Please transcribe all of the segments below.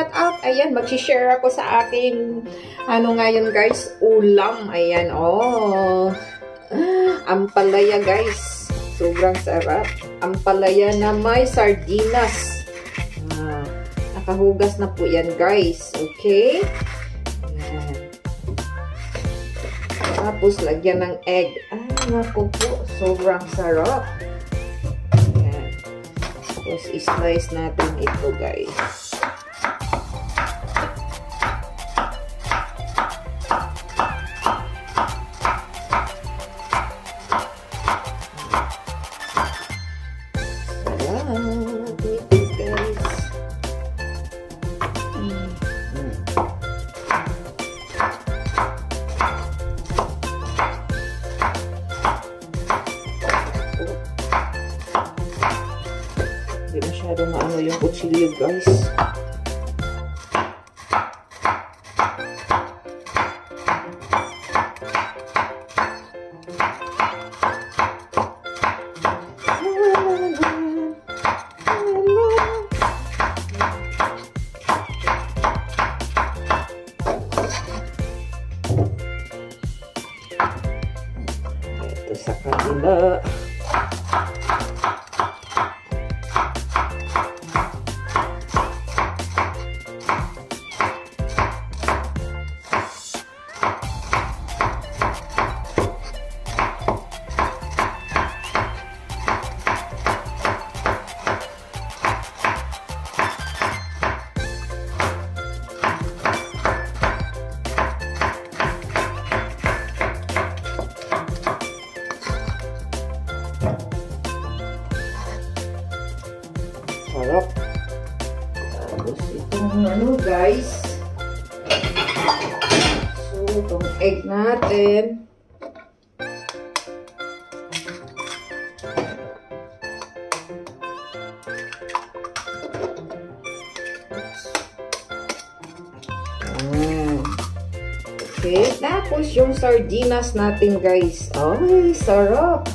shout out. Ayan, mag-share ako sa aking, ano ngayon guys, ulam. Ayan, oh. Ampalaya guys. Sobrang sarap. Ampalaya na may sardinas. Nakahugas na po yan guys. Okay? Ayan. Tapos, lagyan ng egg. Ay, naku po. Sobrang sarap. Ayan. Tapos, i-slice natin ito, guys. Sarap. Ito, guys. Hindi masyadong maano yung kutsilyo guys. Ito sa kanila. Sarap. Tapos itong ano guys. So itong egg natin. Okay. Tapos yung sardinas natin guys. Ay, sarap.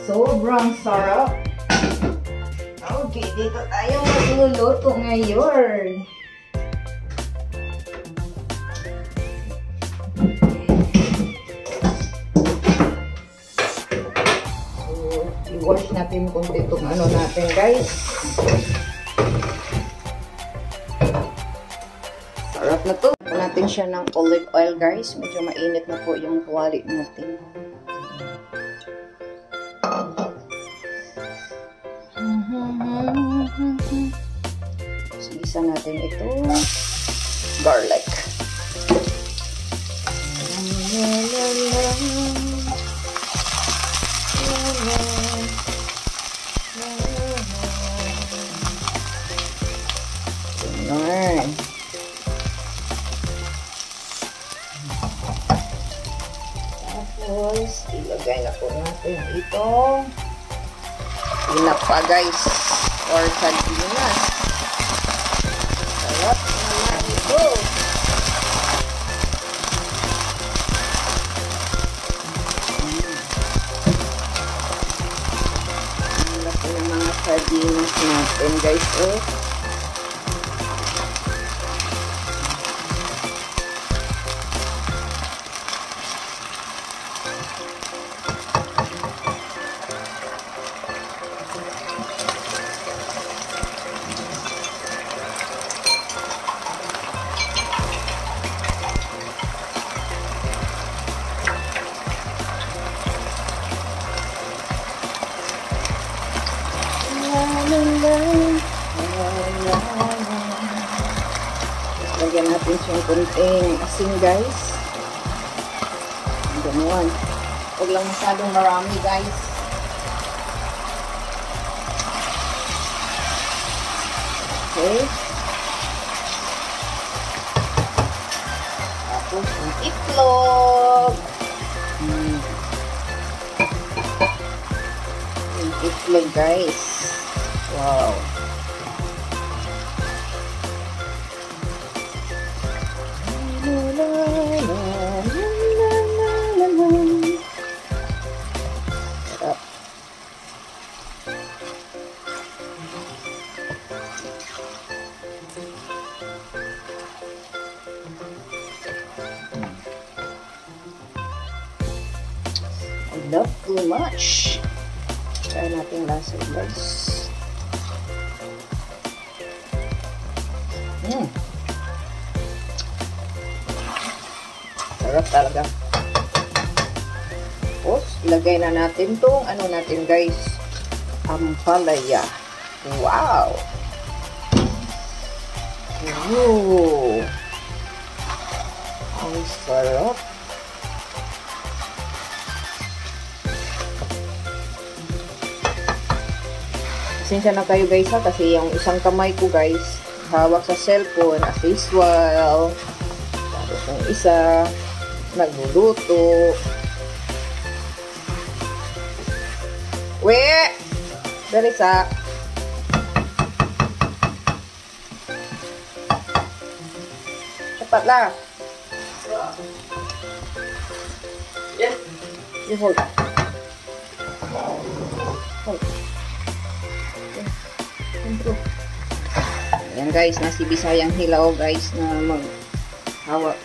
Sobrang sarap. Okay, dito tayo magluluto ngayon. So, i-wash natin kung itong ano natin, guys. Sarap na to. Ito natin siya ng olive oil, guys. Medyo mainit na po yung tuwali natin. Isa natin ito garlic. Ayan. Tapos ilagay na po natin ito tinapa guys or sardinas. Sarap naman ito. Ang laki ng mga sardinas natin guys. Lagyan natin siyang konting asin guys. Ganun. Huwag lang masyadong marami guys. Okay. Tapos yung itlog. Yung itlog guys. Wow. I love too much. Try natin lasa, guys. Sarap talaga. Tapos, ilagay na natin tong ano natin, guys. Ampalaya. Wow! Ooh! Ang sarap. Pasensya na kayo guys ha, kasi yung isang kamay ko guys hawak sa cellphone as usual. Tapos yung isa nagluluto. Dali sa tapat lah. Yeah. You hold. Hold. Ayan guys, nasi Bisayang hilaw guys na maghawak.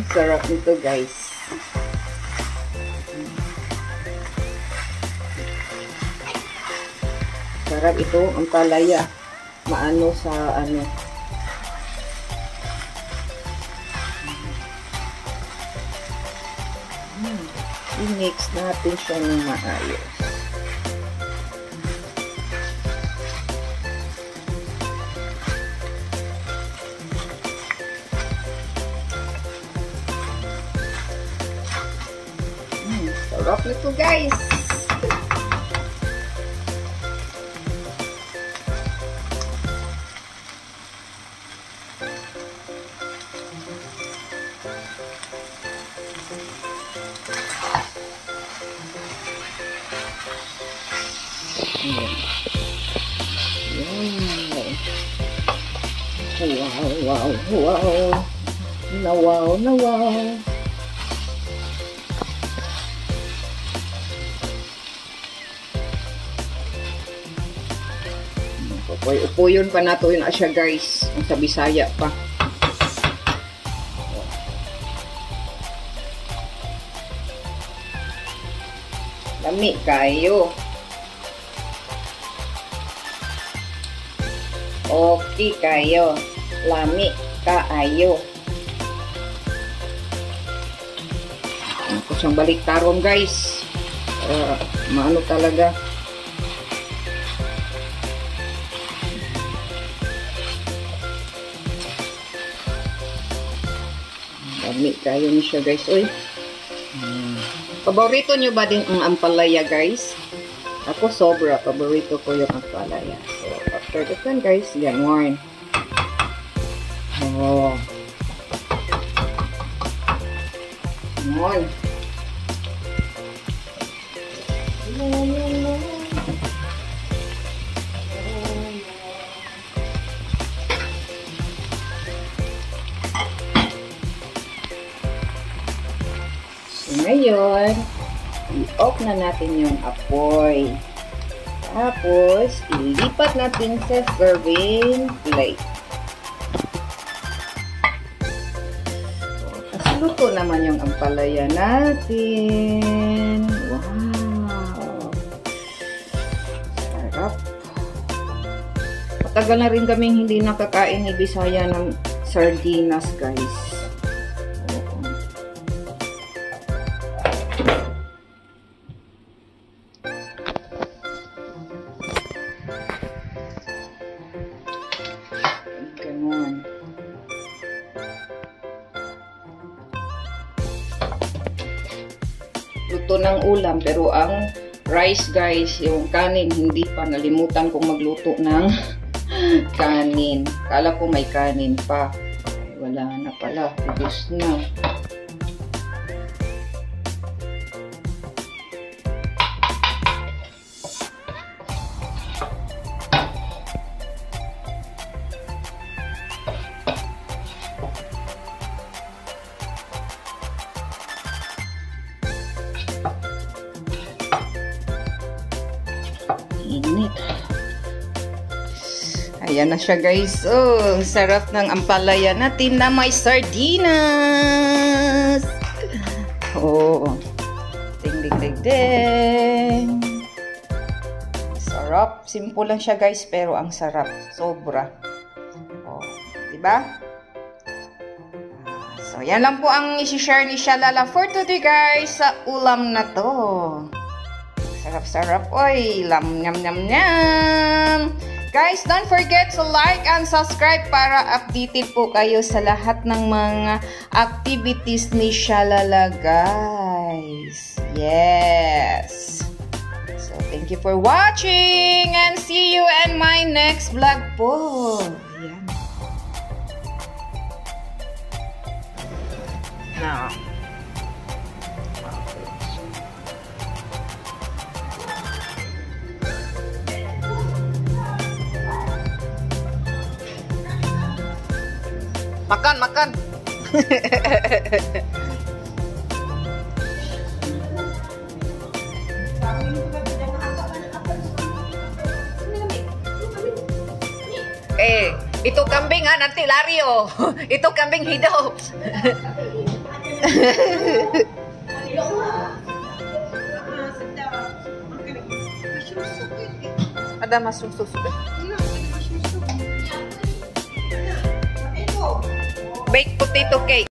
Sarap nito guys. Sarap ito, ang palaya. Maano sa ano. I-mix natin siya ng maayos. Sarap nito guys. Wow. Upuyon pa nato yun asya guys. Ang sa Bisaya pa. Lami kayo. Okay kayo. Lami kaayo. Ako siyang baliktaron guys. Maano talaga. Lami kayo niya siya guys. Uy. Paborito nyo ba din ang ampalaya guys? Ako sobra. Paborito ko yung ampalaya. So after that one guys, ganon. Oh. Ganon. Ngayon, i-off na natin yung apoy. Tapos, ilipat natin sa serving plate. Tapos, luto naman yung ampalaya natin. Wow! Sarap. Matagal na rin kaming hindi nakakain ni Bisaya ng sardinas, guys. Luto ng ulam, pero ang rice guys, yung kanin, hindi pa. Nalimutan kong magluto ng kanin. Kala ko may kanin pa. Ay, wala na pala. Ubus na. Init. Ayan na siya guys. Oh, sarap ng ampalaya natin na may sardinas. din. Sarap. Simple lang siya guys, pero ang sarap. Sobra. Oh, diba? So, yan lang po ang isi-share ni Shalala for today guys sa ulam na to. Sarap-sarap. Oy, lam nyam nyam nyam. Guys, don't forget to like and subscribe para updated po kayo sa lahat ng mga activities ni Shalala guys. Yes. So, thank you for watching and see you in my next vlog po. Ayan. Now. Makan, makan. Ito kambing ha, nanti lari oh. Ito kambing hidup. Ada mushroom soup. Baked potato cake.